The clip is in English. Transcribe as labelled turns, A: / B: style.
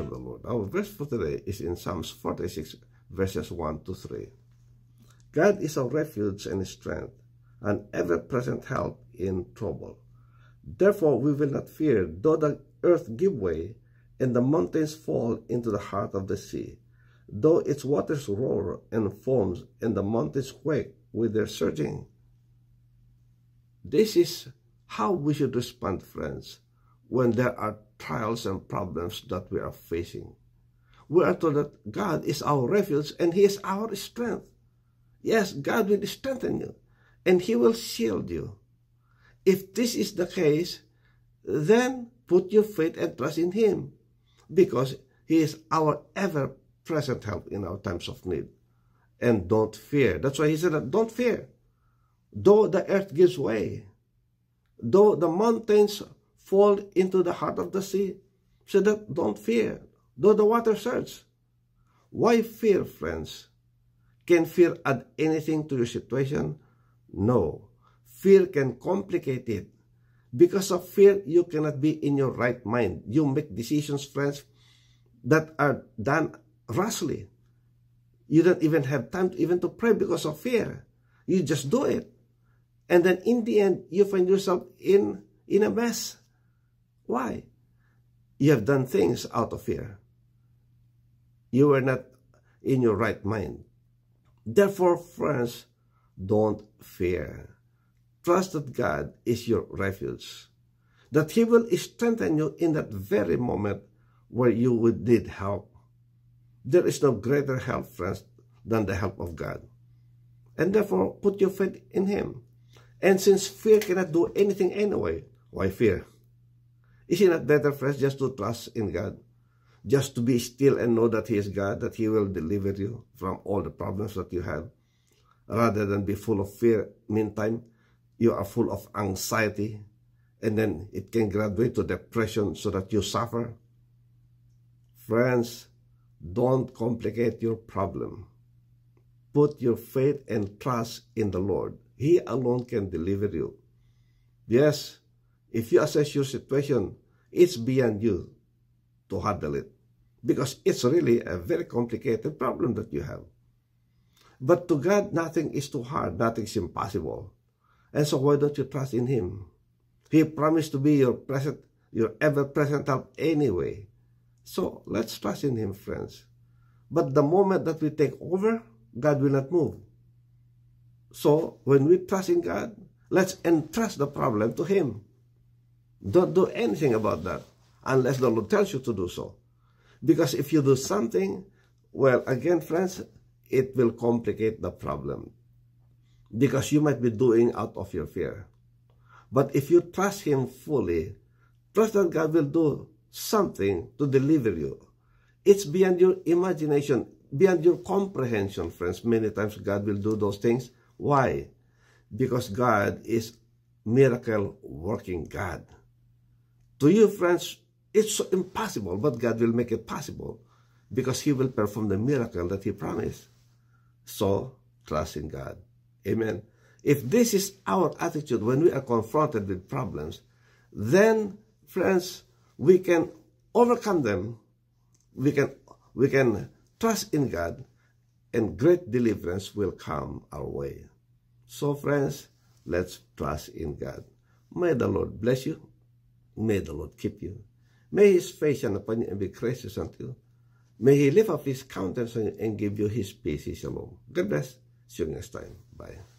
A: of the Lord. Our verse for today is in Psalms 46, verses 1 to 3. God is our refuge and strength, an ever-present help in trouble. Therefore we will not fear, though the earth give way, and the mountains fall into the heart of the sea, though its waters roar and foams, and the mountains quake with their surging. This is how we should respond, friends, when there are trials and problems that we are facing. We are told that God is our refuge and He is our strength. Yes, God will strengthen you and He will shield you. If this is the case, then put your faith and trust in Him, because He is our ever-present help in our times of need. And don't fear. That's why He said that don't fear. Though the earth gives way, though the mountains fall into the heart of the sea, so that don't fear. Though the water surges. Why fear, friends? Can fear add anything to your situation? No. Fear can complicate it. Because of fear, you cannot be in your right mind. You make decisions, friends, that are done rashly. You don't even have time even to pray because of fear. You just do it. And then in the end, you find yourself in a mess. Why? You have done things out of fear. You were not in your right mind. Therefore, friends, don't fear. Trust that God is your refuge, that He will strengthen you in that very moment where you would need help. There is no greater help, friends, than the help of God. And therefore, put your faith in Him. And since fear cannot do anything anyway, why fear? Is it not better, friends, just to trust in God? Just to be still and know that He is God, that He will deliver you from all the problems that you have, rather than be full of fear. Meantime, you are full of anxiety, and then it can graduate to depression so that you suffer. Friends, don't complicate your problem. Put your faith and trust in the Lord. He alone can deliver you. Yes, if you assess your situation, it's beyond you to handle it, because it's really a very complicated problem that you have. But to God, nothing is too hard, nothing is impossible. And so why don't you trust in Him? He promised to be your ever-present help anyway. So let's trust in Him, friends. But the moment that we take over, God will not move. So when we trust in God, let's entrust the problem to Him. Don't do anything about that unless the Lord tells you to do so. Because if you do something, well, again, friends, it will complicate the problem, because you might be doing out of your fear. But if you trust Him fully, trust that God will do something to deliver you. It's beyond your imagination, beyond your comprehension, friends. Many times God will do those things. Why? Because God is miracle-working God. To you, friends, it's so impossible, but God will make it possible, because He will perform the miracle that He promised. So, trust in God. Amen. If this is our attitude when we are confronted with problems, then, friends, we can overcome them. We can trust in God, and great deliverance will come our way. So, friends, let's trust in God. May the Lord bless you. May the Lord keep you. May His face shine upon you and be gracious unto you. May He lift up His countenance on you and give you His peace, His shalom. God bless. See you next time. Bye.